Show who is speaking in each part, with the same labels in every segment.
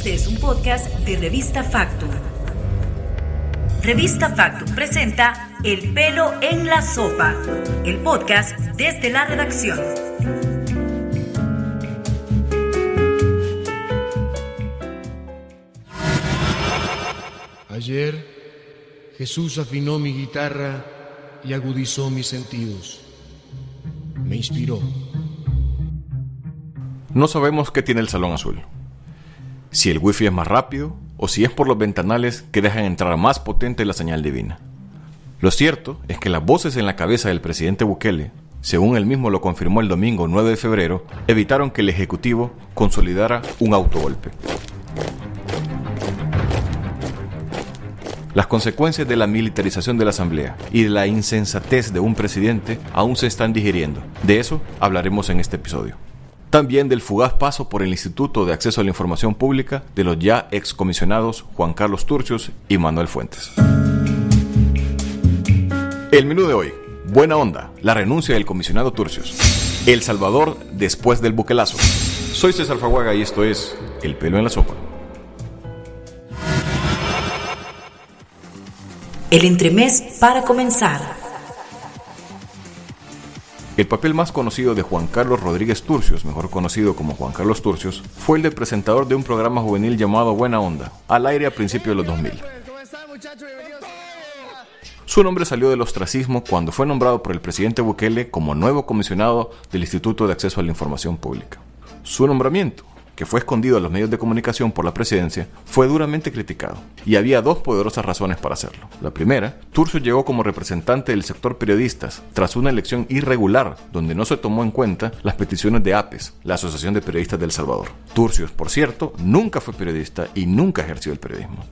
Speaker 1: Este es un podcast de Revista Factum. Revista Factum presenta El pelo en la sopa, el podcast desde la redacción.
Speaker 2: Ayer Jesús afinó mi guitarra y agudizó mis sentidos. Me inspiró.
Speaker 3: No sabemos qué tiene el Salón Azul. Si el wifi es más rápido o si es por los ventanales que dejan entrar más potente la señal divina. Lo cierto es que las voces en la cabeza del presidente Bukele, según él mismo lo confirmó el domingo 9 de febrero, evitaron que el Ejecutivo consolidara un autogolpe. Las consecuencias de la militarización de la Asamblea y de la insensatez de un presidente aún se están digiriendo. De eso hablaremos en este episodio. También del fugaz paso por el Instituto de Acceso a la Información Pública de los ya excomisionados Juan Carlos Turcios y Manuel Fuentes. El menú de hoy: buena onda, la renuncia del comisionado Turcios. El Salvador después del buquelazo. Soy César Faguaga y esto es El pelo en la sopa.
Speaker 1: El entremés para comenzar.
Speaker 3: El papel más conocido de Juan Carlos Rodríguez Turcios, mejor conocido como Juan Carlos Turcios, fue el de presentador de un programa juvenil llamado Buena Onda, al aire a principios de los 2000. Su nombre salió del ostracismo cuando fue nombrado por el presidente Bukele como nuevo comisionado del Instituto de Acceso a la Información Pública. Su nombramiento, que fue escondido a los medios de comunicación por la presidencia, fue duramente criticado, y había dos poderosas razones para hacerlo. La primera, Turcios llegó como representante del sector periodistas tras una elección irregular donde no se tomó en cuenta las peticiones de APES, la Asociación de Periodistas de El Salvador. Turcios, por cierto, nunca fue periodista y nunca ejerció el periodismo.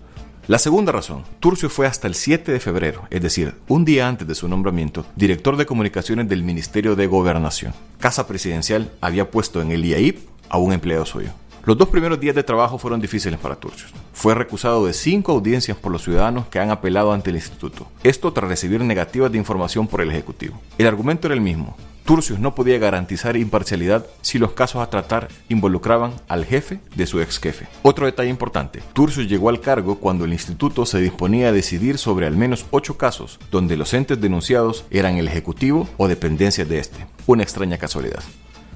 Speaker 3: La segunda razón, Turcios fue hasta el 7 de febrero, es decir, un día antes de su nombramiento, director de comunicaciones del Ministerio de Gobernación. Casa Presidencial había puesto en el IAIP a un empleado suyo. Los 2 primeros días de trabajo fueron difíciles para Turcios. Fue recusado de 5 audiencias por los ciudadanos que han apelado ante el instituto. Esto tras recibir negativas de información por el Ejecutivo. El argumento era el mismo. Turcios no podía garantizar imparcialidad si los casos a tratar involucraban al jefe de su ex jefe. Otro detalle importante: Turcios llegó al cargo cuando el instituto se disponía a decidir sobre al menos 8 casos donde los entes denunciados eran el Ejecutivo o dependencias de este. Una extraña casualidad.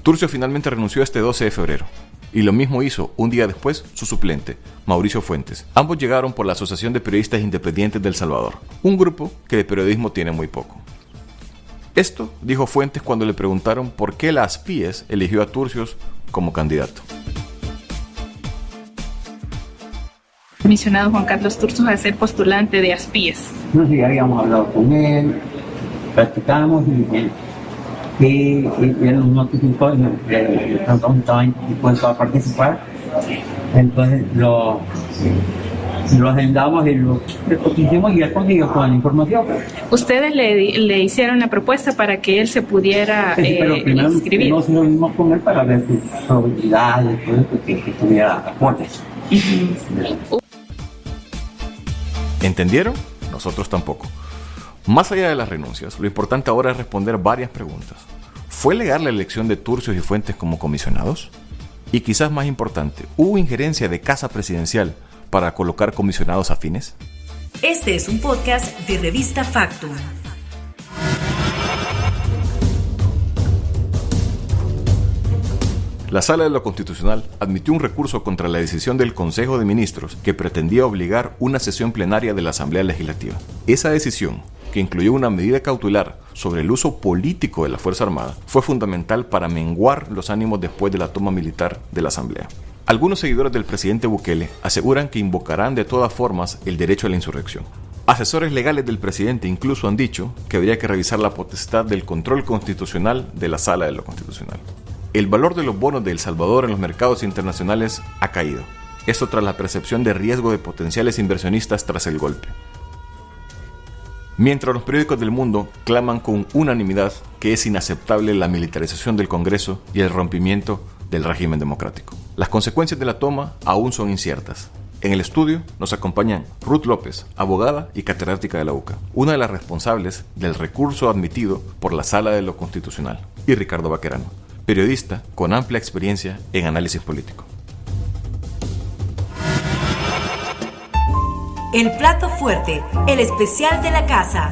Speaker 3: Turcios finalmente renunció este 12 de febrero. Y lo mismo hizo un día después su suplente, Mauricio Fuentes. Ambos llegaron por la Asociación de Periodistas Independientes de El Salvador, un grupo que de periodismo tiene muy poco. Esto dijo Fuentes cuando le preguntaron por qué la ASPIES eligió a Turcios como candidato.
Speaker 4: Comisionado Juan Carlos Turcios a ser postulante de ASPIES.
Speaker 5: No sé, habíamos hablado con él, practicamos y él nos notificó y le preguntamos si estaba dispuesto a participar. Entonces lo agendamos y lo hicimos y él consiguió toda la información.
Speaker 4: ¿Ustedes le hicieron la propuesta para que él se pudiera
Speaker 5: pero primero
Speaker 4: inscribir?
Speaker 5: Nos reunimos con él para ver sus probabilidades, que tuviera aportes.
Speaker 3: ¿Entendieron? Nosotros tampoco. Más allá de las renuncias, lo importante ahora es responder varias preguntas. ¿Fue legal la elección de Turcios y Fuentes como comisionados? Y quizás más importante, ¿hubo injerencia de Casa Presidencial para colocar comisionados afines?
Speaker 1: Este es un podcast de Revista Factum.
Speaker 3: La Sala de lo Constitucional admitió un recurso contra la decisión del Consejo de Ministros que pretendía obligar una sesión plenaria de la Asamblea Legislativa. Esa decisión, que incluyó una medida cautelar sobre el uso político de la Fuerza Armada, fue fundamental para menguar los ánimos después de la toma militar de la Asamblea. Algunos seguidores del presidente Bukele aseguran que invocarán de todas formas el derecho a la insurrección. Asesores legales del presidente incluso han dicho que habría que revisar la potestad del control constitucional de la Sala de lo Constitucional. El valor de los bonos de El Salvador en los mercados internacionales ha caído. Esto tras la percepción de riesgo de potenciales inversionistas tras el golpe. Mientras los periódicos del mundo claman con unanimidad que es inaceptable la militarización del Congreso y el rompimiento del régimen democrático. Las consecuencias de la toma aún son inciertas. En el estudio nos acompañan Ruth López, abogada y catedrática de la UCA, una de las responsables del recurso admitido por la Sala de lo Constitucional, y Ricardo Baquerano, periodista con amplia experiencia en análisis político.
Speaker 1: el plato fuerte, el especial de la casa.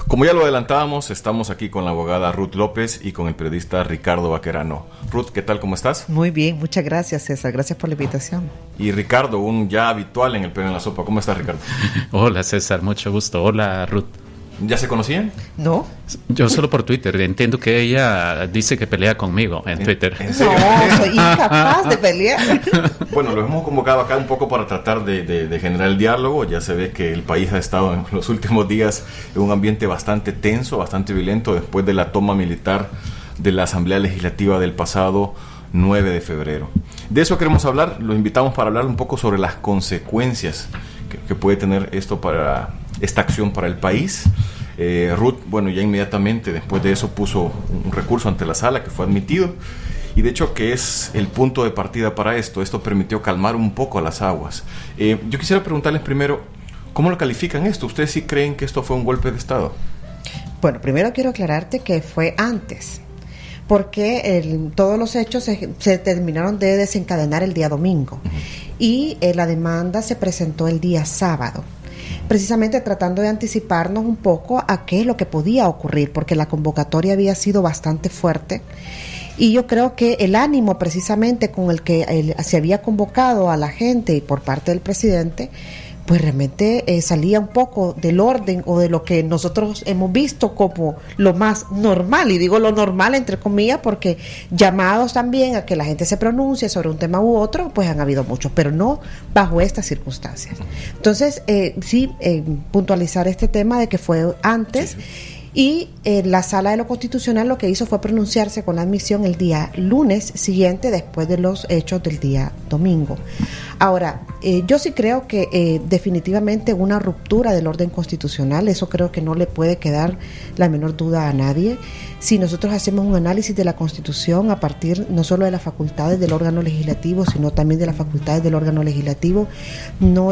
Speaker 3: Como ya lo adelantábamos, estamos aquí con la abogada Ruth López y con el periodista Ricardo Vaquerano. Ruth, ¿qué tal? ¿Cómo estás?
Speaker 6: Muy bien, muchas gracias, César. Gracias por la invitación.
Speaker 3: Y Ricardo, un ya habitual en el Pelo en la Sopa. ¿Cómo estás, Ricardo?
Speaker 7: Hola, César. Mucho gusto. Hola, Ruth.
Speaker 3: ¿Ya se conocían?
Speaker 6: ¿No?
Speaker 7: Yo solo por Twitter. Entiendo que ella dice que pelea conmigo en Twitter.
Speaker 3: ¿En serio?
Speaker 6: No, soy incapaz de pelear.
Speaker 3: Bueno, lo hemos convocado acá un poco para tratar de generar el diálogo. Ya se ve que el país ha estado en los últimos días en un ambiente bastante tenso, bastante violento, después de la toma militar de la Asamblea Legislativa del pasado 9 de febrero. De eso queremos hablar. Los invitamos para hablar un poco sobre las consecuencias que puede tener esto para esta acción para el país. Ruth, bueno, ya inmediatamente después de eso puso un recurso ante la sala que fue admitido, y de hecho que es el punto de partida para esto. Esto permitió calmar un poco las aguas. Yo quisiera preguntarles primero, ¿cómo lo califican esto? ¿Ustedes sí creen que esto fue un golpe de Estado?
Speaker 6: Bueno, primero quiero aclararte que fue antes, porque todos los hechos se terminaron de desencadenar el día domingo, y la demanda se presentó el día sábado, precisamente tratando de anticiparnos un poco a qué es lo que podía ocurrir, porque la convocatoria había sido bastante fuerte, y yo creo que el ánimo precisamente con el que se había convocado a la gente y por parte del presidente, pues realmente salía un poco del orden o de lo que nosotros hemos visto como lo más normal, y digo lo normal entre comillas porque llamados también a que la gente se pronuncie sobre un tema u otro, pues han habido muchos, pero no bajo estas circunstancias. Entonces, puntualizar este tema de que fue antes. Sí. Y la Sala de lo Constitucional lo que hizo fue pronunciarse con la admisión el día lunes siguiente después de los hechos del día domingo. Ahora, yo sí creo que definitivamente una ruptura del orden constitucional, eso creo que no le puede quedar la menor duda a nadie. Si nosotros hacemos un análisis de la Constitución a partir no solo de las facultades del órgano legislativo, sino también de las facultades del órgano legislativo,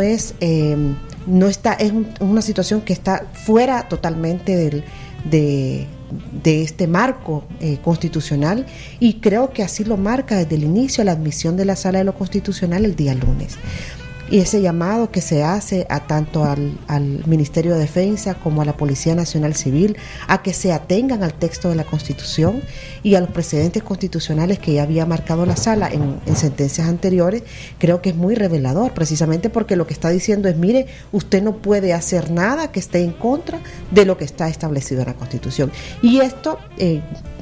Speaker 6: es una situación que está fuera totalmente de este marco constitucional, y creo que así lo marca desde el inicio la admisión de la Sala de lo Constitucional el día lunes. Y ese llamado que se hace tanto al Ministerio de Defensa como a la Policía Nacional Civil a que se atengan al texto de la Constitución y a los precedentes constitucionales que ya había marcado la Sala en sentencias anteriores, creo que es muy revelador, precisamente porque lo que está diciendo es: mire, usted no puede hacer nada que esté en contra de lo que está establecido en la Constitución. Y esto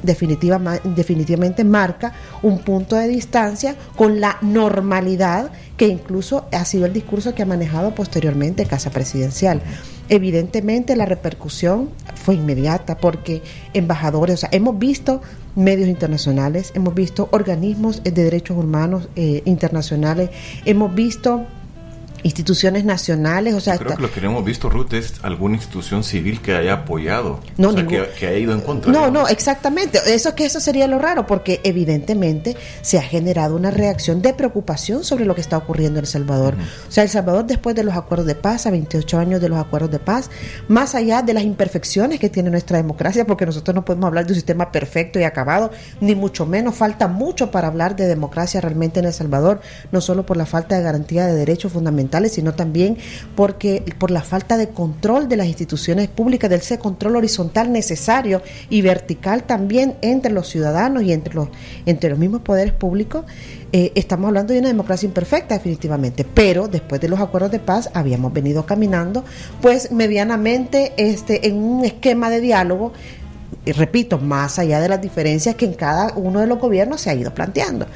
Speaker 6: definitivamente marca un punto de distancia con la normalidad que incluso ha sido el discurso que ha manejado posteriormente Casa Presidencial. Evidentemente la repercusión fue inmediata porque embajadores, o sea, hemos visto medios internacionales, hemos visto organismos de derechos humanos internacionales, hemos visto instituciones nacionales, o sea...
Speaker 3: Creo que lo que no hemos visto, Ruth, es alguna institución civil que haya apoyado, que haya ido en contra.
Speaker 6: No, exactamente. Eso sería lo raro, porque evidentemente se ha generado una reacción de preocupación sobre lo que está ocurriendo en El Salvador. O sea, El Salvador, después de los acuerdos de paz, a 28 años de los acuerdos de paz, más allá de las imperfecciones que tiene nuestra democracia, porque nosotros no podemos hablar de un sistema perfecto y acabado, ni mucho menos, falta mucho para hablar de democracia realmente en El Salvador, no solo por la falta de garantía de derechos fundamentales, sino también por la falta de control de las instituciones públicas, de ese control horizontal necesario y vertical también entre los ciudadanos y entre los mismos poderes públicos. Estamos hablando de una democracia imperfecta, definitivamente, pero después de los acuerdos de paz habíamos venido caminando pues medianamente en un esquema de diálogo, y repito, más allá de las diferencias que en cada uno de los gobiernos se ha ido planteando.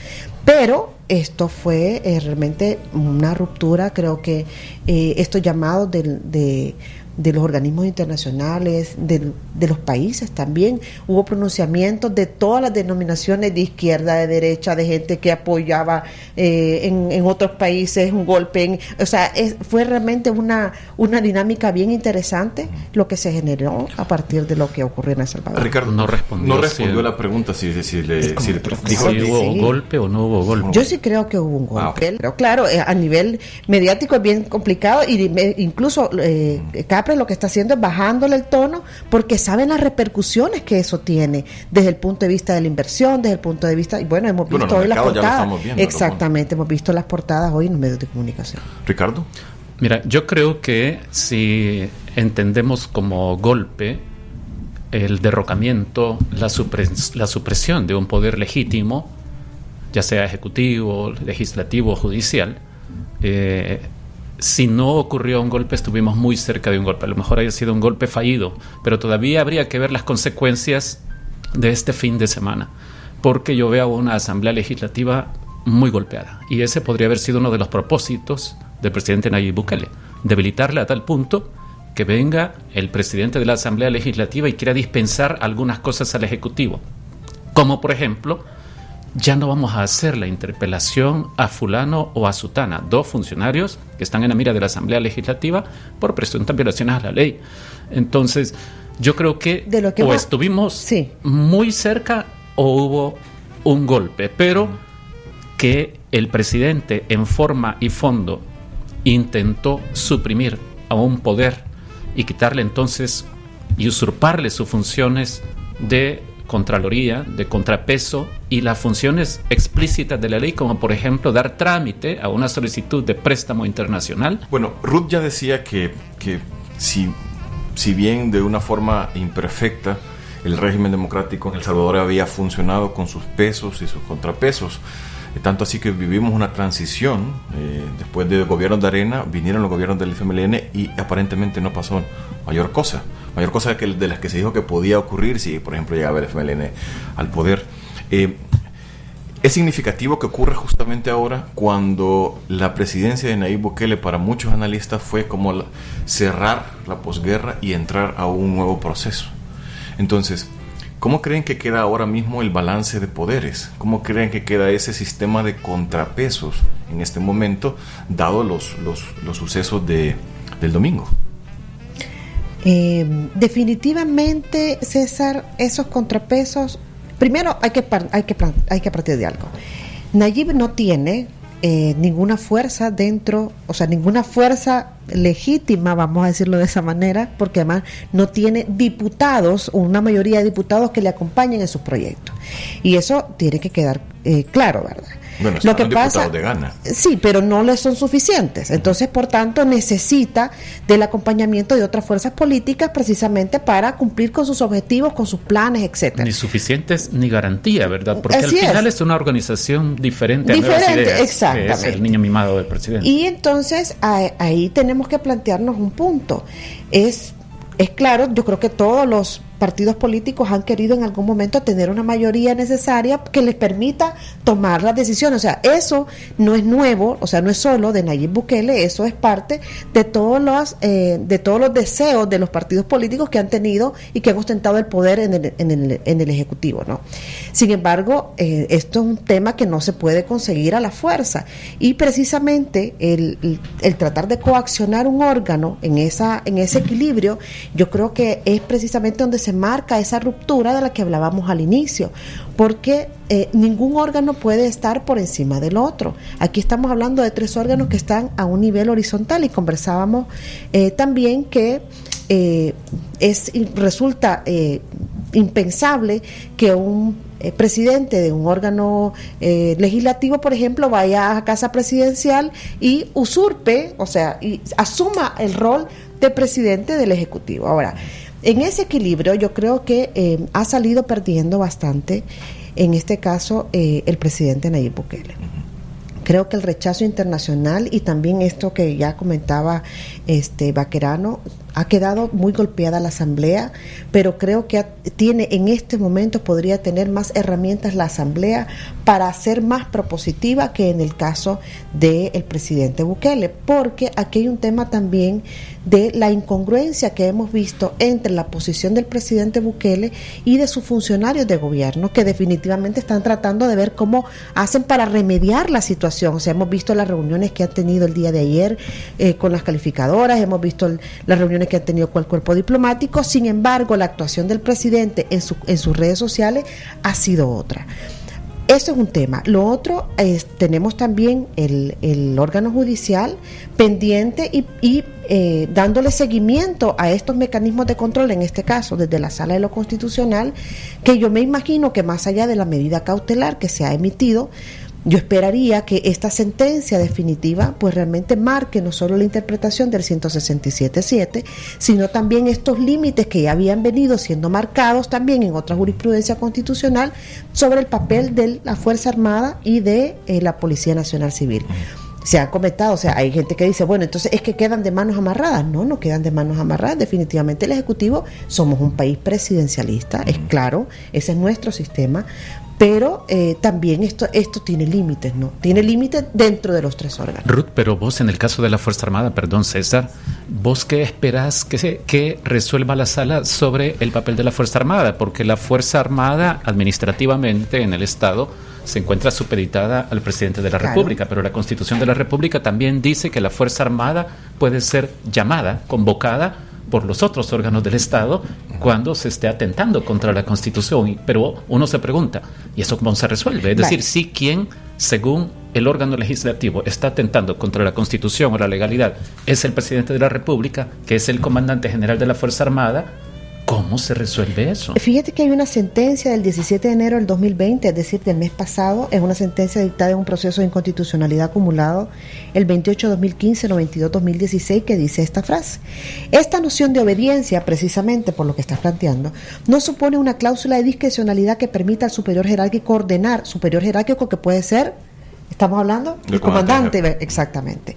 Speaker 6: Pero esto fue realmente una ruptura. Creo que estos llamados de los organismos internacionales, de los países también, hubo pronunciamientos de todas las denominaciones de izquierda, de derecha, de gente que apoyaba en otros países un golpe. Fue realmente una dinámica bien interesante lo que se generó a partir de lo que ocurrió en El Salvador.
Speaker 3: Ricardo, no respondió la pregunta si
Speaker 7: hubo golpe o no hubo golpe.
Speaker 6: Yo sí creo que hubo un golpe, pero claro, a nivel mediático es bien complicado, y incluso cada CONAPRES lo que está haciendo es bajándole el tono porque saben las repercusiones que eso tiene desde el punto de vista de la inversión, desde el punto de vista, y bueno, hemos visto hoy las portadas. Exactamente, hemos visto las portadas hoy en los medios de comunicación.
Speaker 3: Ricardo.
Speaker 7: Mira, yo creo que si entendemos como golpe el derrocamiento, la supresión de un poder legítimo, ya sea ejecutivo, legislativo o judicial, si no ocurrió un golpe, estuvimos muy cerca de un golpe. A lo mejor haya sido un golpe fallido, pero todavía habría que ver las consecuencias de este fin de semana, porque yo veo una asamblea legislativa muy golpeada, y ese podría haber sido uno de los propósitos del presidente Nayib Bukele, debilitarla a tal punto que venga el presidente de la asamblea legislativa y quiera dispensar algunas cosas al ejecutivo, como por ejemplo, ya no vamos a hacer la interpelación a fulano o a sutana, 2 funcionarios que están en la mira de la Asamblea Legislativa por presuntas violaciones a la ley. Entonces, yo creo que o estuvimos muy cerca o hubo un golpe, pero que el presidente en forma y fondo intentó suprimir a un poder y quitarle entonces y usurparle sus funciones de Contraloría, de contrapeso y las funciones explícitas de la ley, como por ejemplo dar trámite a una solicitud de préstamo internacional.
Speaker 3: Bueno, Ruth ya decía que si bien de una forma imperfecta el régimen democrático en El Salvador había funcionado con sus pesos y sus contrapesos, tanto así que vivimos una transición, después del gobierno de Arena vinieron los gobiernos del FMLN y aparentemente no pasó mayor cosa de las que se dijo que podía ocurrir si, por ejemplo, llegaba el FMLN al poder. Es significativo que ocurra justamente ahora, cuando la presidencia de Nayib Bukele para muchos analistas fue como cerrar la posguerra y entrar a un nuevo proceso. Entonces, ¿cómo creen que queda ahora mismo el balance de poderes? ¿Cómo creen que queda ese sistema de contrapesos en este momento, dado los sucesos del domingo?
Speaker 6: Definitivamente, César, esos contrapesos, primero hay que partir de algo. Nayib no tiene ninguna fuerza dentro, o sea, ninguna fuerza legítima, vamos a decirlo de esa manera, porque además no tiene diputados, una mayoría de diputados que le acompañen en sus proyectos. Y eso tiene que quedar claro, ¿verdad?
Speaker 3: Bueno,
Speaker 6: lo que pasa,
Speaker 3: de Ghana.
Speaker 6: Sí, pero no le son suficientes. Entonces, por tanto, necesita del acompañamiento de otras fuerzas políticas precisamente para cumplir con sus objetivos, con sus planes, etcétera.
Speaker 7: Ni suficientes ni garantía, ¿verdad? Porque
Speaker 6: Así
Speaker 7: al final es una organización diferente a Nuevas Ideas,
Speaker 6: exactamente,
Speaker 7: que es el niño mimado del presidente.
Speaker 6: Y entonces ahí tenemos que plantearnos un punto. Es claro, yo creo que todos los partidos políticos han querido en algún momento tener una mayoría necesaria que les permita tomar las decisiones. O sea, eso no es nuevo, o sea, no es solo de Nayib Bukele, eso es parte de todos los deseos de los partidos políticos que han tenido y que han ostentado el poder en el Ejecutivo, ¿no? Sin embargo, esto es un tema que no se puede conseguir a la fuerza, y precisamente el tratar de coaccionar un órgano en ese equilibrio, yo creo que es precisamente donde se marca esa ruptura de la que hablábamos al inicio, porque ningún órgano puede estar por encima del otro. Aquí estamos hablando de 3 órganos que están a un nivel horizontal, y conversábamos también que resulta impensable que un presidente de un órgano legislativo, por ejemplo, vaya a casa presidencial y usurpe, o sea, y asuma el rol de presidente del Ejecutivo. Ahora, en ese equilibrio yo creo que ha salido perdiendo bastante, en este caso, el presidente Nayib Bukele. Creo que el rechazo internacional y también esto que ya comentaba Baquerano, ha quedado muy golpeada la Asamblea, pero creo que tiene en este momento, podría tener más herramientas la Asamblea para ser más propositiva que en el caso del presidente Bukele, porque aquí hay un tema también de la incongruencia que hemos visto entre la posición del presidente Bukele y de sus funcionarios de gobierno, que definitivamente están tratando de ver cómo hacen para remediar la situación. O sea, hemos visto las reuniones que han tenido el día de ayer con las calificadoras, hemos visto las reuniones que han tenido con el cuerpo diplomático. Sin embargo, la actuación del presidente en sus redes sociales ha sido otra. Eso es un tema. Lo otro es, tenemos también el órgano judicial pendiente y dándole seguimiento a estos mecanismos de control, en este caso desde la Sala de lo Constitucional, que yo me imagino que más allá de la medida cautelar que se ha emitido, yo esperaría que esta sentencia definitiva pues realmente marque no solo la interpretación del 167.7, sino también estos límites que ya habían venido siendo marcados también en otra jurisprudencia constitucional sobre el papel de la Fuerza Armada y de la Policía Nacional Civil. Se ha comentado, o sea, hay gente que dice, bueno, entonces es que quedan de manos amarradas. No quedan de manos amarradas. Definitivamente el Ejecutivo, somos un país presidencialista, es claro, ese es nuestro sistema, pero también esto tiene límites, ¿no? Tiene límites dentro de los tres órganos.
Speaker 7: Ruth, pero vos en el caso de la Fuerza Armada, perdón César, ¿vos qué esperás que resuelva la Sala sobre el papel de la Fuerza Armada? Porque la Fuerza Armada administrativamente en el Estado se encuentra supeditada al presidente de la República, pero la Constitución de la República también dice que la Fuerza Armada puede ser llamada, convocada por los otros órganos del Estado cuando se esté atentando contra la Constitución. Pero uno se pregunta, ¿y eso cómo se resuelve? Es decir, si quien, según el órgano legislativo, está atentando contra la Constitución o la legalidad es el presidente de la República, que es el comandante general de la Fuerza Armada, ¿cómo se resuelve eso?
Speaker 6: Fíjate que hay una sentencia del 17 de enero del 2020, es decir, del mes pasado, es una sentencia dictada en un proceso de inconstitucionalidad acumulado el 28-2015, 92-2016, que dice esta frase: esta noción de obediencia, precisamente por lo que estás planteando, no supone una cláusula de discrecionalidad que permita al superior jerárquico ordenar, superior jerárquico que puede ser, estamos hablando, el comandante, exactamente,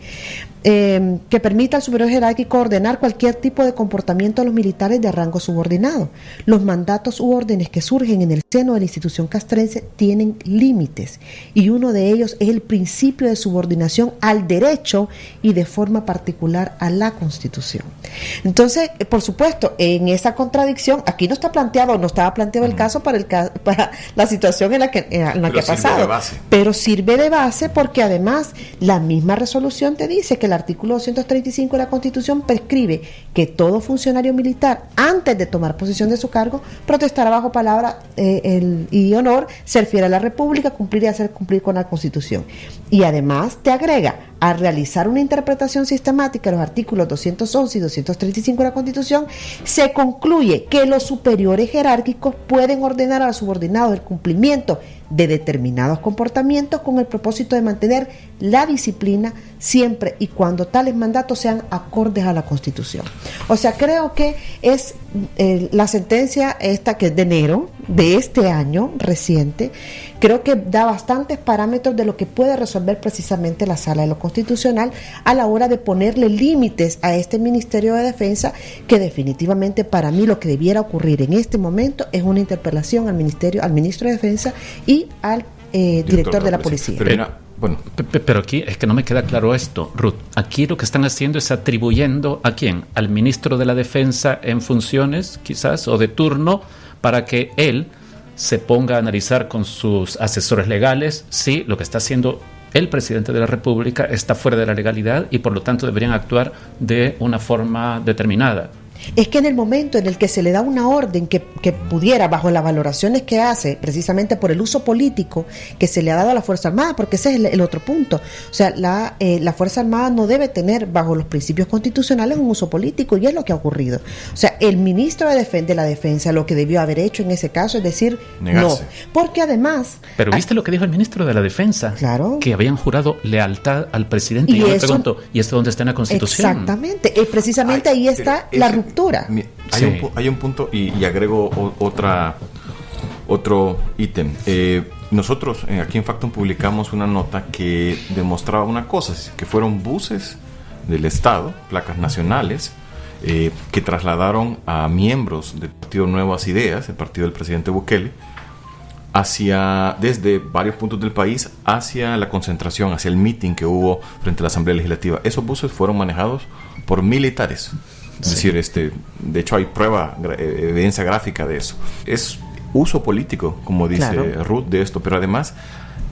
Speaker 6: que permita al superior jerárquico ordenar cualquier tipo de comportamiento a los militares de rango subordinado. Los mandatos u órdenes que surgen en el seno de la institución castrense tienen límites, y uno de ellos es el principio de subordinación al derecho y de forma particular a la Constitución. Entonces, por supuesto, en esa contradicción, aquí no está planteado, no estaba planteado el caso para la situación en la que ha pasado, pero sirve de base porque además la misma resolución te dice que el artículo 235 de la Constitución prescribe que todo funcionario militar, antes de tomar posesión de su cargo, protestará bajo palabra y honor, ser fiel a la República, cumplir y hacer cumplir con la Constitución. Y además te agrega, al realizar una interpretación sistemática de los artículos 211 y 235 de la Constitución, se concluye que los superiores jerárquicos pueden ordenar a los subordinados el cumplimiento de determinados comportamientos con el propósito de mantener la disciplina siempre y cuando tales mandatos sean acordes a la Constitución. O sea, creo que es la sentencia esta, que es de enero de este año reciente, creo que da bastantes parámetros de lo que puede resolver precisamente la Sala de lo Constitucional a la hora de ponerle límites a este Ministerio de Defensa, que definitivamente para mí lo que debiera ocurrir en este momento es una interpelación al ministro de Defensa y al director de la Policía.
Speaker 7: Pero aquí es que no me queda claro esto, Ruth. Aquí lo que están haciendo es atribuyendo ¿a quién? Al ministro de la Defensa en funciones, quizás, o de turno, para que él se ponga a analizar con sus asesores legales si lo que está haciendo el presidente de la República está fuera de la legalidad y por lo tanto deberían actuar de una forma determinada.
Speaker 6: Es que en el momento en el que se le da una orden que pudiera, bajo las valoraciones que hace, precisamente por el uso político que se le ha dado a la Fuerza Armada, porque ese es el otro punto, o sea, la Fuerza Armada no debe tener, bajo los principios constitucionales, un uso político, y es lo que ha ocurrido. O sea, el ministro de la Defensa lo que debió haber hecho en ese caso es decir, negarse. No, porque además...
Speaker 7: Pero ¿viste lo que dijo el ministro de la Defensa?
Speaker 6: Claro.
Speaker 7: Que habían jurado lealtad al presidente, y yo me pregunto, ¿y esto dónde está en la Constitución?
Speaker 6: Exactamente, precisamente ahí está la ruptura.
Speaker 3: Hay un punto y agrego otro ítem. Nosotros aquí en Factum publicamos una nota que demostraba una cosa, que fueron buses del Estado, placas nacionales, que trasladaron a miembros del partido Nuevas Ideas, el partido del presidente Bukele, desde varios puntos del país hacia la concentración, hacia el meeting que hubo frente a la Asamblea Legislativa. Esos buses fueron manejados por militares. Es decir, de hecho hay evidencia gráfica de eso. Es uso político, como dice Ruth, de esto, pero además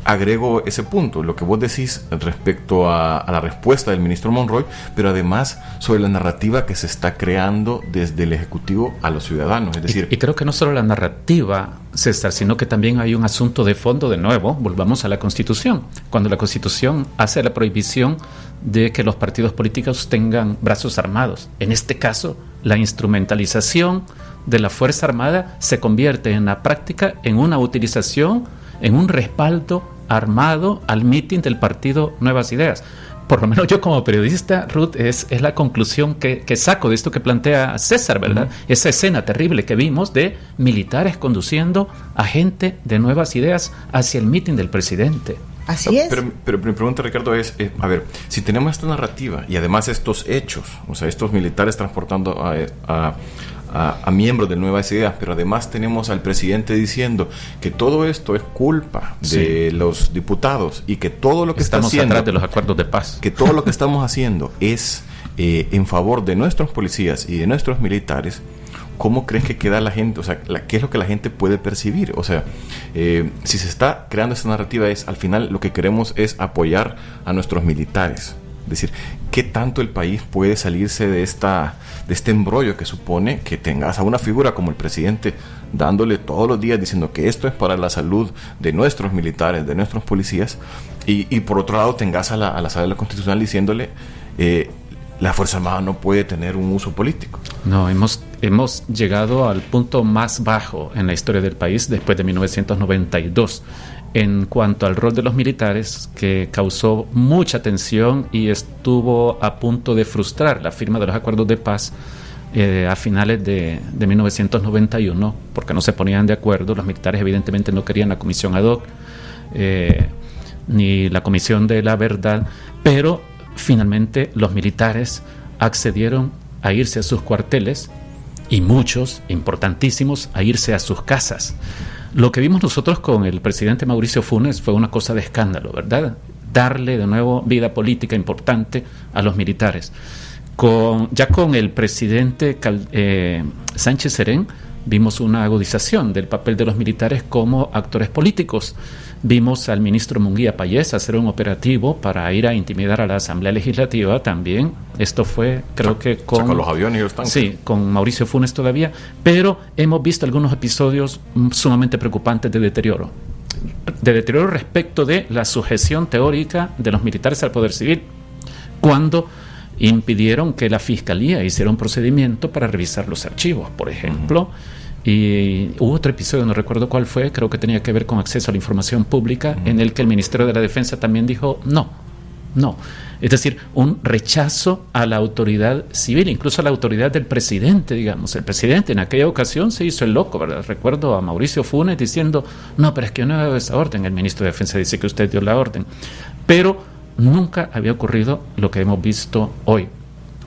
Speaker 3: agrego ese punto, lo que vos decís respecto a la respuesta del ministro Monroy, pero además sobre la narrativa que se está creando desde el Ejecutivo a los ciudadanos. Es decir,
Speaker 7: y creo que no solo la narrativa, César, sino que también hay un asunto de fondo. De nuevo, volvamos a la Constitución. Cuando la Constitución hace la prohibición de que los partidos políticos tengan brazos armados, en este caso, la instrumentalización de la Fuerza Armada se convierte en la práctica en una utilización, en un respaldo armado al mitin del partido Nuevas Ideas. Por lo menos yo como periodista, Ruth, es la conclusión que saco de esto que plantea César, ¿verdad? Esa escena terrible que vimos de militares conduciendo a gente de Nuevas Ideas hacia el mitin del presidente.
Speaker 6: Así es.
Speaker 3: Pero mi pregunta, Ricardo, es, a ver, si tenemos esta narrativa y además estos hechos, o sea, estos militares transportando a miembros de Nuevas Ideas, pero además tenemos al presidente diciendo que todo esto es culpa de los diputados y que todo lo que
Speaker 7: estamos
Speaker 3: está haciendo,
Speaker 7: atrás de los acuerdos de paz,
Speaker 3: que todo lo que estamos haciendo es en favor de nuestros policías y de nuestros militares. ¿Cómo crees que queda la gente? O sea, ¿qué es lo que la gente puede percibir? O sea, si se está creando esta narrativa, al final lo que queremos es apoyar a nuestros militares. Es decir, ¿qué tanto el país puede salirse de este embrollo que supone que tengas a una figura como el presidente dándole todos los días diciendo que esto es para la salud de nuestros militares, de nuestros policías, y por otro lado tengas a la Sala Constitucional diciéndole la Fuerza Armada no puede tener un uso político?
Speaker 7: No, hemos llegado al punto más bajo en la historia del país después de 1992 en cuanto al rol de los militares, que causó mucha tensión y estuvo a punto de frustrar la firma de los acuerdos de paz a finales de 1991, porque no se ponían de acuerdo. Los militares evidentemente no querían la comisión ad hoc ni la comisión de la verdad, pero finalmente los militares accedieron a irse a sus cuarteles y muchos, importantísimos, a irse a sus casas. Lo que vimos nosotros con el presidente Mauricio Funes fue una cosa de escándalo, ¿verdad? Darle de nuevo vida política importante a los militares. Ya con el presidente Sánchez Serén vimos una agudización del papel de los militares como actores políticos. Vimos al ministro Munguía Payés hacer un operativo para ir a intimidar a la Asamblea Legislativa también. Esto fue, creo que con
Speaker 3: los aviones y los tanques.
Speaker 7: Sí, con Mauricio Funes todavía. Pero hemos visto algunos episodios sumamente preocupantes de deterioro respecto de la sujeción teórica de los militares al poder civil, cuando impidieron que la Fiscalía hiciera un procedimiento para revisar los archivos, por ejemplo. Y hubo otro episodio, no recuerdo cuál fue, creo que tenía que ver con acceso a la información pública, en el que el Ministerio de la Defensa también dijo no. Es decir, un rechazo a la autoridad civil, incluso a la autoridad del presidente, digamos. El presidente en aquella ocasión se hizo el loco, ¿verdad? Recuerdo a Mauricio Funes diciendo, no, pero es que yo no he dado esa orden. El ministro de Defensa dice que usted dio la orden. Pero nunca había ocurrido lo que hemos visto hoy.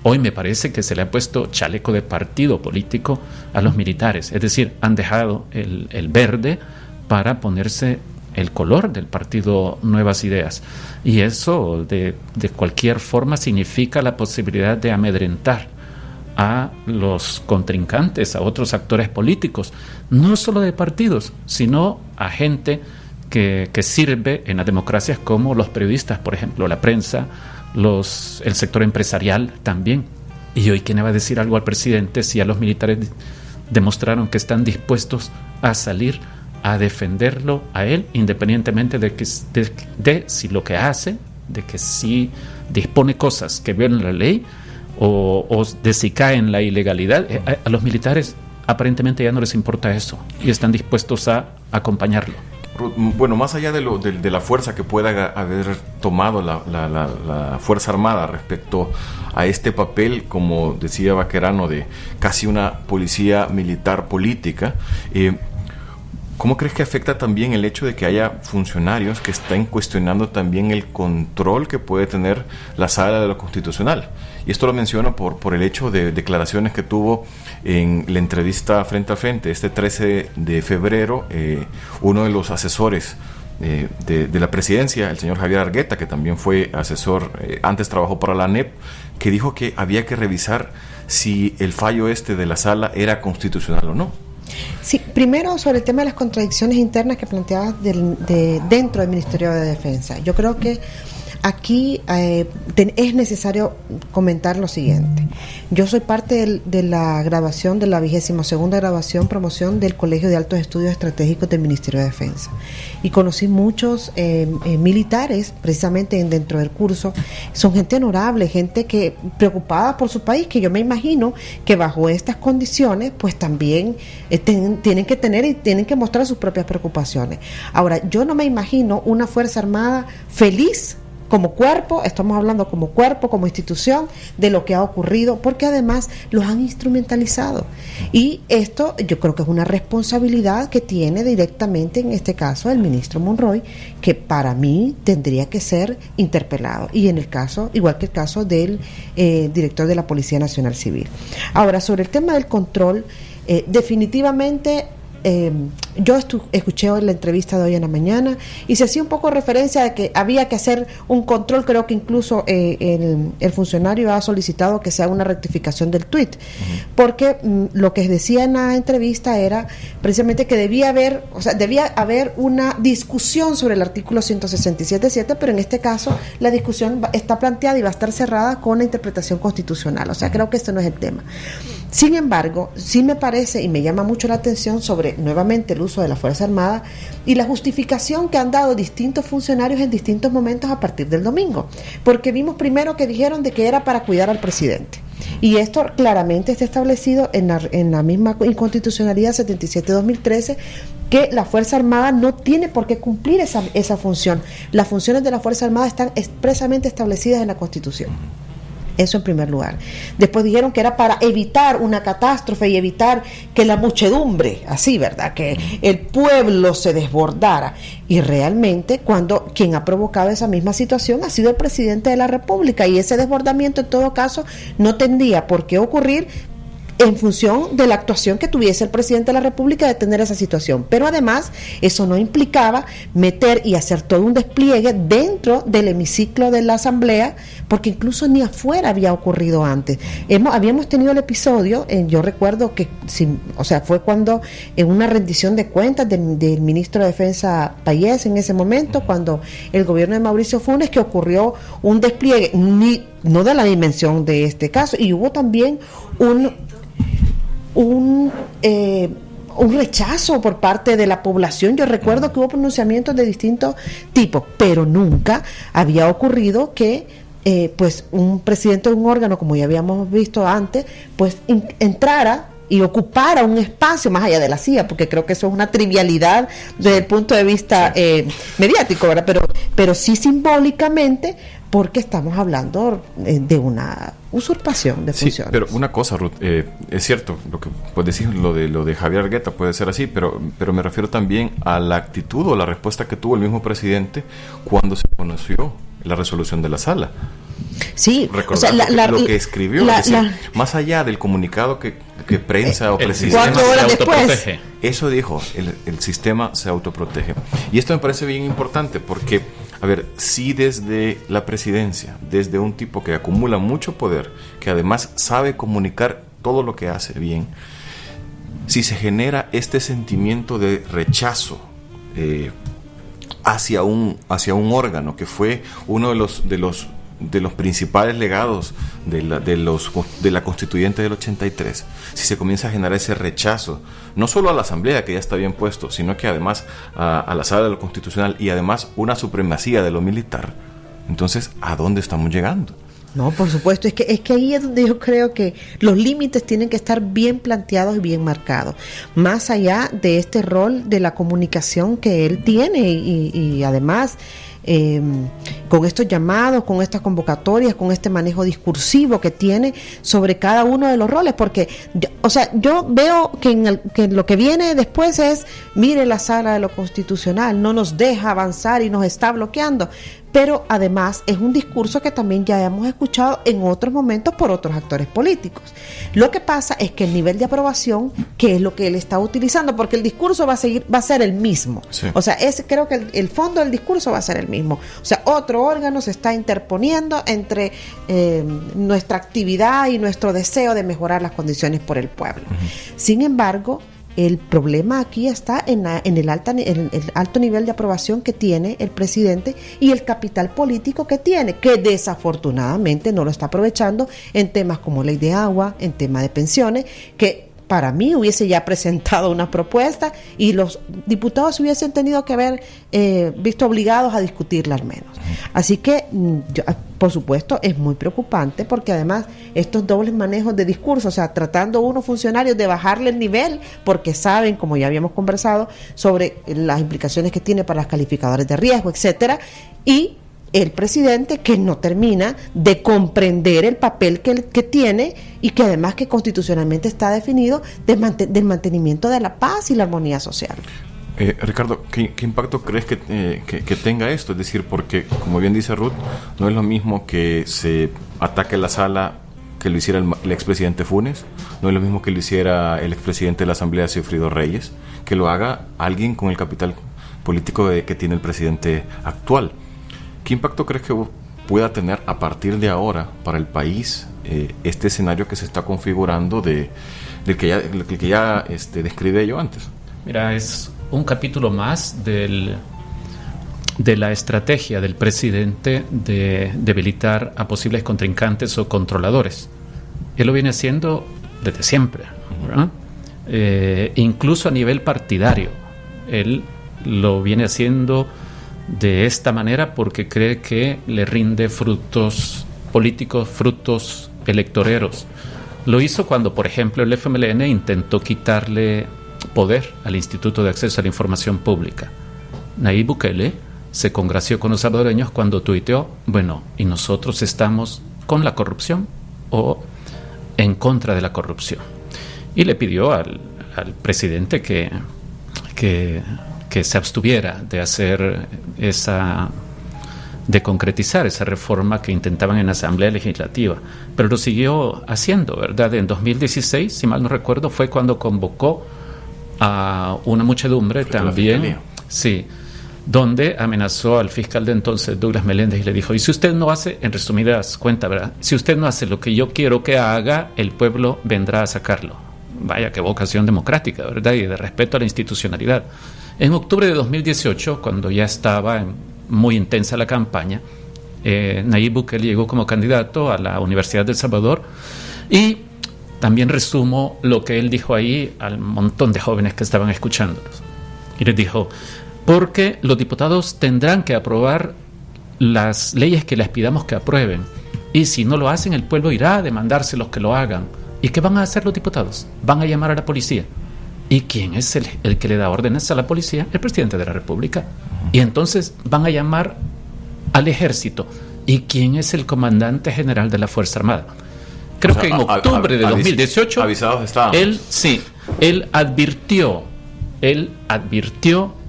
Speaker 7: Hoy me parece que se le ha puesto chaleco de partido político a los militares. Es decir, han dejado el verde para ponerse el color del partido Nuevas Ideas. Y eso de cualquier forma significa la posibilidad de amedrentar a los contrincantes, a otros actores políticos, no solo de partidos, sino a gente que sirve en las democracias, como los periodistas, por ejemplo, la prensa, el sector empresarial también. Y hoy, ¿quién le va a decir algo al presidente si a los militares demostraron que están dispuestos a salir a defenderlo a él, independientemente de si lo que hace, de que si dispone cosas que violan la ley o de si cae en la ilegalidad? A los militares aparentemente ya no les importa eso y están dispuestos a acompañarlo.
Speaker 3: Bueno, más allá de la fuerza que pueda haber tomado la Fuerza Armada respecto a este papel, como decía Baquerano, de casi una policía militar política, ¿cómo crees que afecta también el hecho de que haya funcionarios que estén cuestionando también el control que puede tener la Sala de lo Constitucional? Y esto lo menciono por el hecho de declaraciones que tuvo en la entrevista frente a frente este 13 de febrero, uno de los asesores de la presidencia, el señor Javier Argueta, que también fue asesor, antes trabajó para la ANEP, que dijo que había que revisar si el fallo de la sala era constitucional o no.
Speaker 6: Sí, primero sobre el tema de las contradicciones internas que planteabas dentro del Ministerio de Defensa. Yo creo que aquí es necesario comentar lo siguiente. Yo soy parte de la graduación, de la 22ª graduación, promoción del Colegio de Altos Estudios Estratégicos del Ministerio de Defensa. Y conocí muchos militares, precisamente dentro del curso. Son gente honorable, gente que preocupada por su país, que yo me imagino que bajo estas condiciones, pues también tienen que tener y tienen que mostrar sus propias preocupaciones. Ahora, yo no me imagino una Fuerza Armada feliz como cuerpo, estamos hablando como cuerpo, como institución, de lo que ha ocurrido, porque además los han instrumentalizado. Y esto yo creo que es una responsabilidad que tiene directamente, en este caso, el ministro Monroy, que para mí tendría que ser interpelado. Y en el caso, igual que el caso del director de la Policía Nacional Civil. Ahora, sobre el tema del control, definitivamente... yo escuché hoy la entrevista de hoy en la mañana y se hacía un poco referencia de que había que hacer un control. Creo que incluso el funcionario ha solicitado que se haga una rectificación del tuit, porque lo que decía en la entrevista era precisamente que debía haber una discusión sobre el artículo 167.7, pero en este caso la discusión está planteada y va a estar cerrada con la interpretación constitucional. O sea, creo que este no es el tema. Sin embargo, sí me parece y me llama mucho la atención sobre, nuevamente, el uso de la Fuerza Armada y la justificación que han dado distintos funcionarios en distintos momentos a partir del domingo. Porque vimos primero que dijeron de que era para cuidar al presidente. Y esto claramente está establecido en la misma inconstitucionalidad 77-2013, que la Fuerza Armada no tiene por qué cumplir esa función. Las funciones de la Fuerza Armada están expresamente establecidas en la Constitución. Eso en primer lugar. Después dijeron que era para evitar una catástrofe y evitar que la muchedumbre, así, ¿verdad?, que el pueblo se desbordara. Y realmente, quien ha provocado esa misma situación ha sido el presidente de la República, y ese desbordamiento en todo caso no tendría por qué ocurrir en función de la actuación que tuviese el presidente de la República de tener esa situación. Pero además, eso no implicaba meter y hacer todo un despliegue dentro del hemiciclo de la Asamblea, porque incluso ni afuera había ocurrido antes. Habíamos tenido el episodio, yo recuerdo que, fue cuando en una rendición de cuentas del ministro de Defensa Payés en ese momento, cuando el gobierno de Mauricio Funes, que ocurrió un despliegue no de la dimensión de este caso, y hubo también un rechazo por parte de la población. Yo recuerdo que hubo pronunciamientos de distintos tipos, pero nunca había ocurrido que pues un presidente de un órgano, como ya habíamos visto antes, pues entrara y ocupara un espacio más allá de la CIA, porque creo que eso es una trivialidad desde el punto de vista mediático, ¿verdad? Pero sí simbólicamente, porque estamos hablando de una usurpación de funciones.
Speaker 3: Pero una cosa, Ruth, es cierto, lo que puedes decir, lo de Javier Argueta puede ser así, pero me refiero también a la actitud o la respuesta que tuvo el mismo presidente cuando se conoció la resolución de la sala. Sí, recordar lo que escribió, más allá del comunicado que prensa o presidencia,
Speaker 6: 4 horas después,
Speaker 3: eso dijo, el sistema se autoprotege. Y esto me parece bien importante porque, a ver, si desde la presidencia, desde un tipo que acumula mucho poder, que además sabe comunicar todo lo que hace bien, si se genera este sentimiento de rechazo hacia un órgano que fue uno de los principales legados de la constituyente del 83, si se comienza a generar ese rechazo, no solo a la Asamblea, que ya está bien puesto, sino que además a la Sala de lo Constitucional, y además una supremacía de lo militar, entonces, ¿a dónde estamos llegando?
Speaker 6: No, por supuesto, es que ahí es donde yo creo que los límites tienen que estar bien planteados y bien marcados, más allá de este rol de la comunicación que él tiene y además con estos llamados, con estas convocatorias, con este manejo discursivo que tiene sobre cada uno de los roles, porque yo veo que lo que viene después es, mire, la Sala de lo Constitucional no nos deja avanzar y nos está bloqueando. Pero además es un discurso que también ya hemos escuchado en otros momentos por otros actores políticos. Lo que pasa es que el nivel de aprobación, que es lo que él está utilizando, porque el discurso va a ser el mismo. Sí. O sea, creo que el fondo del discurso va a ser el mismo. O sea, otro órgano se está interponiendo entre nuestra actividad y nuestro deseo de mejorar las condiciones por el pueblo. Uh-huh. Sin embargo, el problema aquí está en el alto nivel de aprobación que tiene el presidente y el capital político que tiene, que desafortunadamente no lo está aprovechando en temas como ley de agua, en temas de pensiones, que para mí hubiese ya presentado una propuesta y los diputados hubiesen tenido que haber visto obligados a discutirla al menos. Así que, por supuesto, es muy preocupante porque además estos dobles manejos de discurso, o sea, tratando unos funcionarios de bajarle el nivel porque saben, como ya habíamos conversado, sobre las implicaciones que tiene para las calificadoras de riesgo, etcétera, y el presidente que no termina de comprender el papel que tiene y que además que constitucionalmente está definido del mantenimiento de la paz y la armonía social.
Speaker 3: Ricardo, ¿qué impacto crees que tenga esto? Es decir, porque como bien dice Ruth, no es lo mismo que se ataque la sala que lo hiciera el expresidente Funes, no es lo mismo que lo hiciera el expresidente de la Asamblea, Sigfrido Reyes, que lo haga alguien con el capital político que tiene el presidente actual. ¿Qué impacto crees que pueda tener a partir de ahora para el país este escenario que se está configurando del que ya describí yo antes?
Speaker 7: Mira, es un capítulo más de la estrategia del presidente de debilitar a posibles contrincantes o controladores. Él lo viene haciendo desde siempre, ¿verdad? Incluso a nivel partidario. Él lo viene haciendo de esta manera porque cree que le rinde frutos políticos, frutos electoreros. Lo hizo cuando, por ejemplo, el FMLN intentó quitarle poder al Instituto de Acceso a la Información Pública. Nayib Bukele se congració con los salvadoreños cuando tuiteó, bueno, ¿y nosotros estamos con la corrupción o en contra de la corrupción? Y le pidió al presidente que se abstuviera de hacer de concretizar esa reforma que intentaban en la Asamblea Legislativa, pero lo siguió haciendo, ¿verdad? En 2016, si mal no recuerdo, fue cuando convocó a una muchedumbre también, sí, donde amenazó al fiscal de entonces, Douglas Meléndez, y le dijo, y si usted no hace, en resumidas cuentas, ¿verdad? Si usted no hace lo que yo quiero que haga, el pueblo vendrá a sacarlo. Vaya, qué vocación democrática, ¿verdad? Y de respeto a la institucionalidad. En octubre de 2018, cuando ya estaba muy intensa la campaña, Nayib Bukele llegó como candidato a la Universidad de El Salvador y también resumo lo que él dijo ahí al montón de jóvenes que estaban escuchándolos. Y les dijo, porque los diputados tendrán que aprobar las leyes que les pidamos que aprueben y si no lo hacen, el pueblo irá a demandárselos que lo hagan. ¿Y qué van a hacer los diputados? Van a llamar a la policía. ¿Y quién es el que le da órdenes a la policía? El presidente de la República. Y entonces van a llamar al ejército. ¿Y quién es el comandante general de la Fuerza Armada? Creo que en octubre de 2018
Speaker 3: avisados estábamos.
Speaker 7: Él advirtió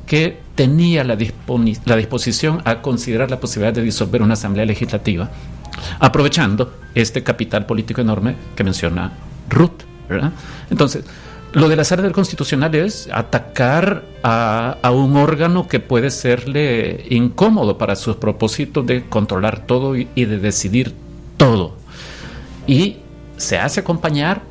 Speaker 7: que tenía la disposición a considerar la posibilidad de disolver una asamblea legislativa, aprovechando este capital político enorme que menciona Ruth, ¿verdad? Entonces, lo de la sala del Constitucional es atacar a un órgano que puede serle incómodo para sus propósitos de controlar todo y de decidir todo. Y se hace acompañar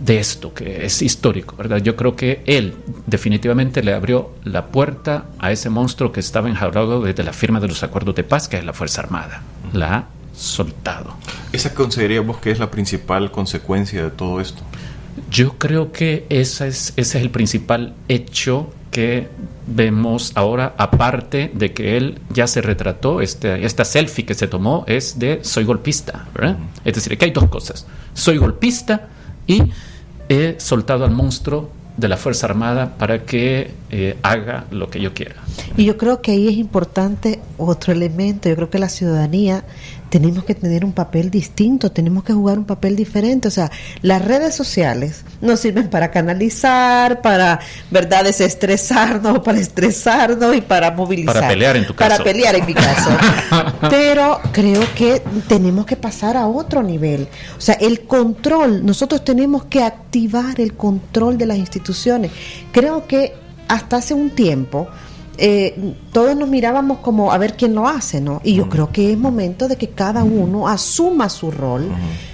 Speaker 7: de esto que es histórico, ¿verdad? Yo creo que él definitivamente le abrió la puerta a ese monstruo que estaba enjaulado desde la firma de los acuerdos de paz, que es la Fuerza Armada. La ha soltado.
Speaker 3: ¿Esa consideraríamos que es la principal consecuencia de todo esto?
Speaker 7: Yo creo que ese es el principal hecho que vemos ahora, aparte de que él ya se retrató, esta selfie que se tomó es de soy golpista, ¿verdad? Es decir, que hay dos cosas, soy golpista y he soltado al monstruo de la Fuerza Armada para que haga lo que yo quiera.
Speaker 6: Y yo creo que ahí es importante otro elemento. Yo creo que la ciudadanía tenemos que tener un papel distinto, tenemos que jugar un papel diferente. O sea, las redes sociales nos sirven para canalizar, para, ¿verdad?, desestresarnos, para estresarnos y para movilizar.
Speaker 7: Para pelear en tu caso.
Speaker 6: Para pelear en mi caso. Pero creo que tenemos que pasar a otro nivel. O sea, el control, nosotros tenemos que activar el control de las instituciones. Creo que hasta hace un tiempo todos nos mirábamos como a ver quién lo hace, ¿no? Y yo creo que es momento de que cada uno asuma su rol.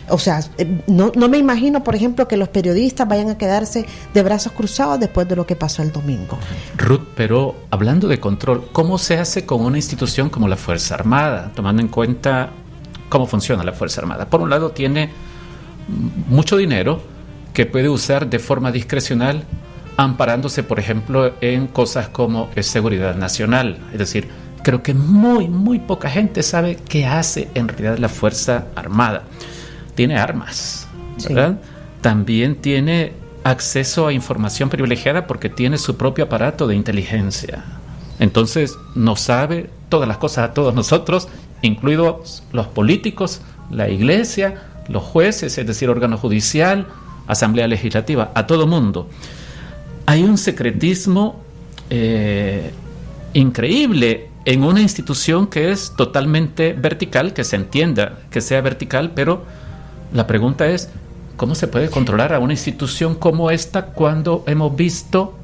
Speaker 6: O sea, no me imagino, por ejemplo, que los periodistas vayan a quedarse de brazos cruzados después de lo que pasó el domingo.
Speaker 7: Ruth, pero hablando de control, ¿cómo se hace con una institución como la Fuerza Armada, tomando en cuenta cómo funciona la Fuerza Armada? Por un lado, tiene mucho dinero que puede usar de forma discrecional, amparándose, por ejemplo, en cosas como seguridad nacional. Es decir, creo que muy poca gente sabe qué hace en realidad la Fuerza Armada. Tiene armas, ¿verdad? Sí. También tiene acceso a información privilegiada porque tiene su propio aparato de inteligencia. Entonces, nos sabe todas las cosas a todos nosotros, incluidos los políticos, la iglesia, los jueces, es decir, órgano judicial, asamblea legislativa, a todo mundo. Hay un secretismo increíble en una institución que es totalmente vertical, que se entienda que sea vertical, pero la pregunta es, ¿cómo se puede controlar a una institución como esta cuando hemos visto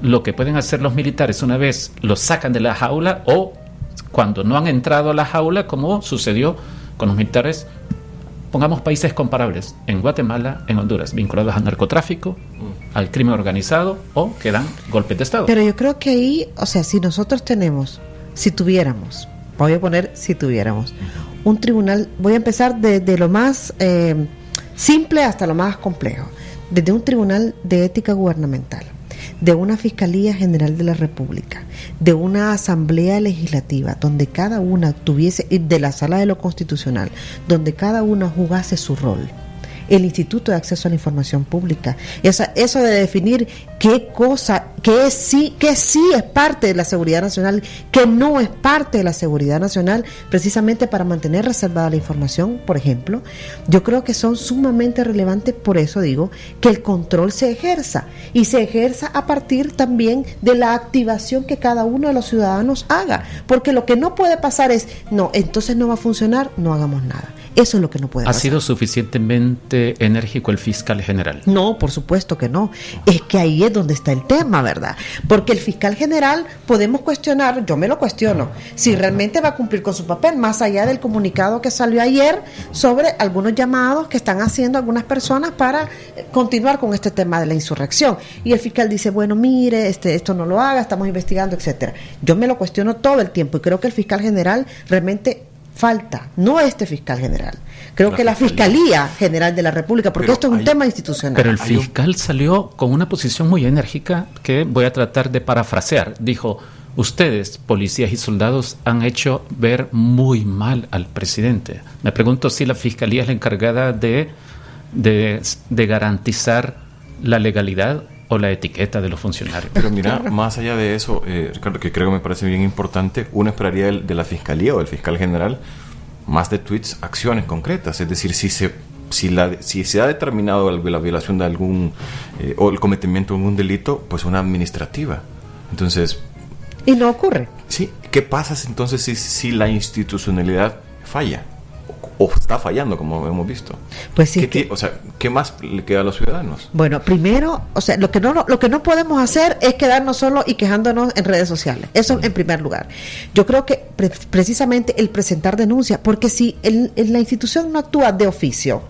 Speaker 7: lo que pueden hacer los militares una vez los sacan de la jaula o cuando no han entrado a la jaula, como sucedió con los militares? Pongamos países comparables, en Guatemala, en Honduras, vinculados al narcotráfico, al crimen organizado o que dan golpes de Estado.
Speaker 6: Pero yo creo que ahí, o sea, si nosotros tuviéramos, voy a poner si tuviéramos, un tribunal, voy a empezar de lo más simple hasta lo más complejo, desde un tribunal de ética gubernamental, de una Fiscalía General de la República, de una Asamblea Legislativa, donde cada una tuviese, de la Sala de lo Constitucional, donde cada una jugase su rol. El Instituto de Acceso a la Información Pública, eso de definir qué cosa, qué sí es parte de la seguridad nacional, qué no es parte de la seguridad nacional, precisamente para mantener reservada la información, por ejemplo, yo creo que son sumamente relevantes. Por eso digo que el control se ejerza, y se ejerza a partir también de la activación que cada uno de los ciudadanos haga, porque lo que no puede pasar es, no, entonces no va a funcionar, no hagamos nada. Eso es lo que no puede pasar.
Speaker 7: ¿Ha sido suficientemente enérgico el fiscal general?
Speaker 6: No, por supuesto que no. Es que ahí es donde está el tema, ¿verdad? Porque el fiscal general, podemos cuestionar, yo me lo cuestiono, si realmente va a cumplir con su papel, más allá del comunicado que salió ayer sobre algunos llamados que están haciendo algunas personas para continuar con este tema de la insurrección. Y el fiscal dice, bueno, mire, esto no lo haga, estamos investigando, etcétera. Yo me lo cuestiono todo el tiempo y creo que el fiscal general realmente falta, no este fiscal general, creo que la Fiscalía General de la República, porque esto es un tema institucional.
Speaker 7: Pero el fiscal salió con una posición muy enérgica que voy a tratar de parafrasear. Dijo, ustedes, policías y soldados, han hecho ver muy mal al presidente. Me pregunto si la Fiscalía es la encargada de garantizar la legalidad o la etiqueta de los funcionarios.
Speaker 3: Pero mira, más allá de eso, Ricardo, que creo que me parece bien importante, uno esperaría de la Fiscalía o del Fiscal General más de tweets, acciones concretas. Es decir, si se ha determinado la violación de algún o el cometimiento de algún delito, pues una administrativa. Entonces...
Speaker 6: Y no ocurre.
Speaker 3: Sí, ¿qué pasa entonces si la institucionalidad falla? O está fallando, como hemos visto.
Speaker 6: Pues sí.
Speaker 3: ¿Qué más le queda a los ciudadanos?
Speaker 6: Bueno, primero, lo que no podemos hacer es quedarnos solo y quejándonos en redes sociales. Eso en primer lugar. Yo creo que precisamente el presentar denuncia, porque si la institución no actúa de oficio,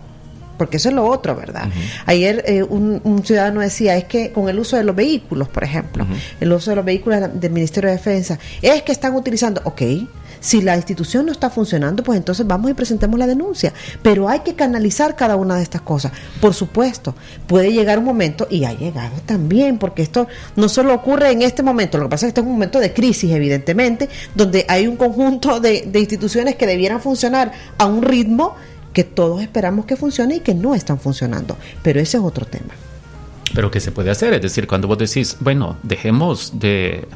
Speaker 6: porque eso es lo otro, ¿verdad? Uh-huh. Ayer un ciudadano decía, es que con el uso de los vehículos, por ejemplo, uh-huh, el uso de los vehículos del Ministerio de Defensa, es que están utilizando, si la institución no está funcionando, pues entonces vamos y presentemos la denuncia. Pero hay que canalizar cada una de estas cosas. Por supuesto, puede llegar un momento, y ha llegado también, porque esto no solo ocurre en este momento, lo que pasa es que este es un momento de crisis, evidentemente, donde hay un conjunto de instituciones que debieran funcionar a un ritmo que todos esperamos que funcione y que no están funcionando. Pero ese es otro tema.
Speaker 7: Pero ¿qué se puede hacer? Es decir, cuando vos decís, bueno, dejemos de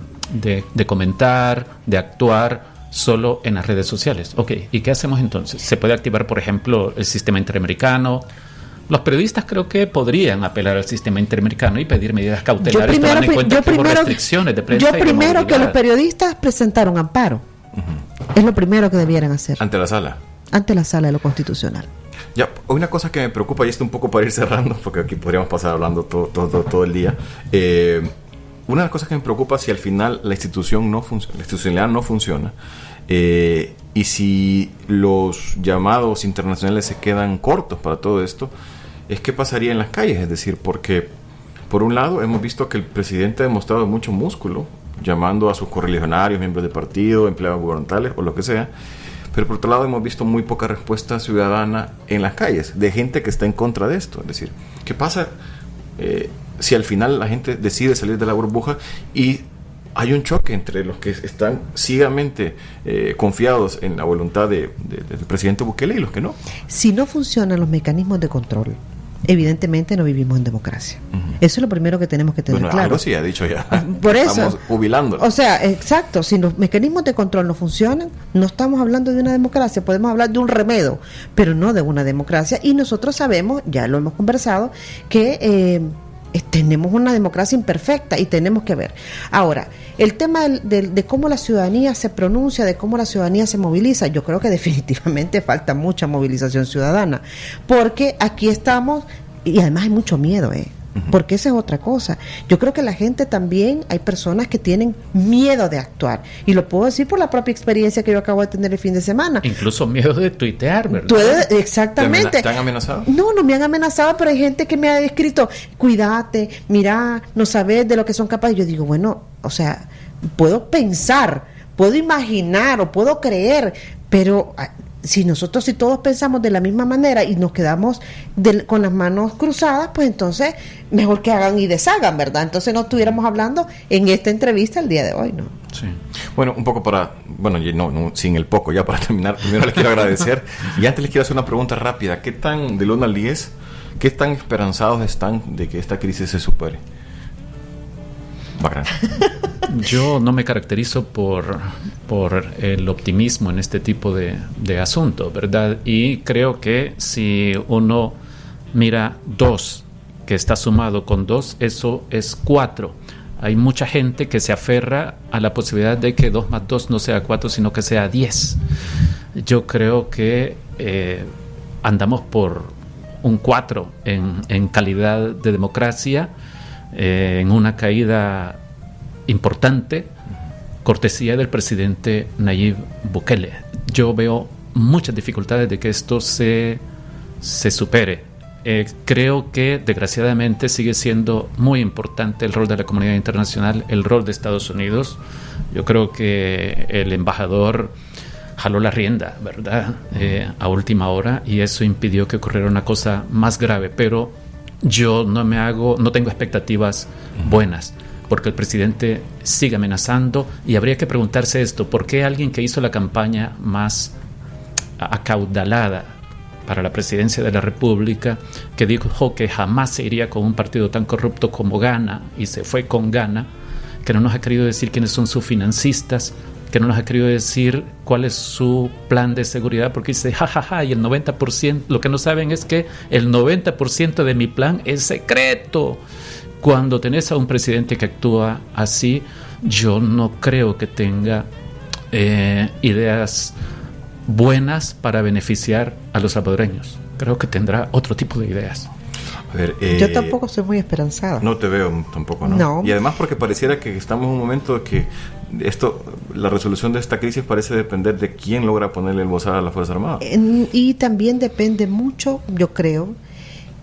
Speaker 7: comentar, de actuar solo en las redes sociales. ¿Y qué hacemos entonces? ¿Se puede activar, por ejemplo, el sistema interamericano? Los periodistas creo que podrían apelar al sistema interamericano y pedir medidas cautelares tomando en cuenta que hubo restricciones de prensa.
Speaker 6: Yo primero que los periodistas presentaron amparo. Uh-huh. Es lo primero que debieran hacer.
Speaker 3: Ante la sala.
Speaker 6: Ante la Sala de lo Constitucional.
Speaker 3: Ya, una cosa que me preocupa, y esto un poco para ir cerrando, porque aquí podríamos pasar hablando todo el día. una de las cosas que me preocupa es si al final la institucionalidad no funciona, y si los llamados internacionales se quedan cortos para todo esto, es qué pasaría en las calles. Es decir, porque por un lado hemos visto que el presidente ha demostrado mucho músculo, llamando a sus correligionarios, miembros de partido, empleados gubernamentales o lo que sea, pero por otro lado hemos visto muy poca respuesta ciudadana en las calles, de gente que está en contra de esto. Es decir, ¿qué pasa si al final la gente decide salir de la burbuja y hay un choque entre los que están ciegamente confiados en la voluntad del presidente Bukele y los que no?
Speaker 6: Si no funcionan los mecanismos de control, evidentemente no vivimos en democracia. Eso es lo primero que tenemos que tener claro.
Speaker 3: Algo sí ha dicho ya.
Speaker 6: Por eso,
Speaker 3: estamos jubilándolo.
Speaker 6: O sea, exacto, si los mecanismos de control no funcionan, no estamos hablando de una democracia, podemos hablar de un remedio, pero no de una democracia. Y nosotros sabemos, ya lo hemos conversado, que tenemos una democracia imperfecta y tenemos que ver. Ahora, el tema de cómo la ciudadanía se pronuncia, de cómo la ciudadanía se moviliza, yo creo que definitivamente falta mucha movilización ciudadana, porque aquí estamos, y además hay mucho miedo, porque esa es otra cosa. Yo creo que la gente también, hay personas que tienen miedo de actuar, y lo puedo decir por la propia experiencia que yo acabo de tener el fin de semana.
Speaker 7: Incluso miedo de tuitear, ¿verdad?
Speaker 6: Exactamente.
Speaker 3: ¿Te han amenazado?
Speaker 6: No me han amenazado, pero hay gente que me ha escrito, cuídate, mira, no sabes de lo que son capaces. Yo digo, bueno, o sea, puedo pensar, puedo imaginar o puedo creer, pero si todos pensamos de la misma manera y nos quedamos con las manos cruzadas, pues entonces mejor que hagan y deshagan, ¿verdad? Entonces no estuviéramos hablando en esta entrevista el día de hoy, ¿no?
Speaker 3: Sí. Bueno, un poco sin el poco, ya para terminar, primero les quiero agradecer y antes les quiero hacer una pregunta rápida. ¿Qué tan, del 1 al 10, qué tan esperanzados están de que esta crisis se supere? Bacán.
Speaker 7: Yo no me caracterizo por el optimismo en este tipo de asuntos, ¿verdad? Y creo que si uno mira 2, que está sumado con 2, eso es 4. Hay mucha gente que se aferra a la posibilidad de que 2 más 2 no sea 4, sino que sea 10. Yo creo que andamos por un 4 en calidad de democracia, en una caída importante, cortesía del presidente Nayib Bukele. Yo veo muchas dificultades de que esto se supere. Creo que desgraciadamente sigue siendo muy importante el rol de la comunidad internacional, el rol de Estados Unidos. Yo creo que el embajador jaló la rienda, ¿verdad? A última hora, y eso impidió que ocurriera una cosa más grave, pero yo no tengo expectativas buenas, porque el presidente sigue amenazando, y habría que preguntarse esto: ¿por qué alguien que hizo la campaña más acaudalada para la presidencia de la República, que dijo que jamás se iría con un partido tan corrupto como Ghana, y se fue con Ghana, que no nos ha querido decir quiénes son sus financistas, que no nos ha querido decir cuál es su plan de seguridad, porque dice, y el 90%, lo que no saben es que el 90% de mi plan es secreto? Cuando tenés a un presidente que actúa así, yo no creo que tenga ideas buenas para beneficiar a los salvadoreños. Creo que tendrá otro tipo de ideas.
Speaker 3: A ver,
Speaker 6: yo tampoco soy muy esperanzada.
Speaker 3: No te veo tampoco, ¿no?
Speaker 6: No.
Speaker 3: Y además porque pareciera que estamos en un momento de que la resolución de esta crisis parece depender de quién logra ponerle el bozal a las Fuerzas Armadas.
Speaker 6: Y también depende mucho, yo creo,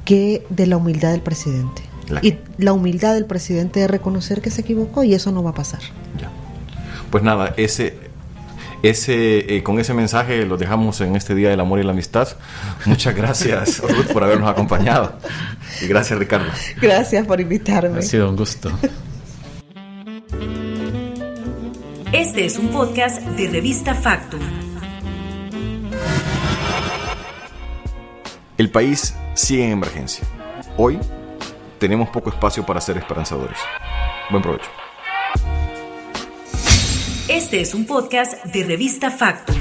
Speaker 6: que de la humildad del presidente. Y la humildad del presidente de reconocer que se equivocó, y eso no va a pasar.
Speaker 3: Ya. Pues nada, con ese mensaje los dejamos en este Día del Amor y la Amistad. Muchas gracias, Ruth, por habernos acompañado. Y gracias, Ricardo.
Speaker 6: Gracias por invitarme.
Speaker 7: Ha sido un gusto.
Speaker 1: Este es un podcast de Revista Factum.
Speaker 3: El país sigue en emergencia. Hoy tenemos poco espacio para ser esperanzadores. Buen provecho.
Speaker 1: Este es un podcast de Revista Factum.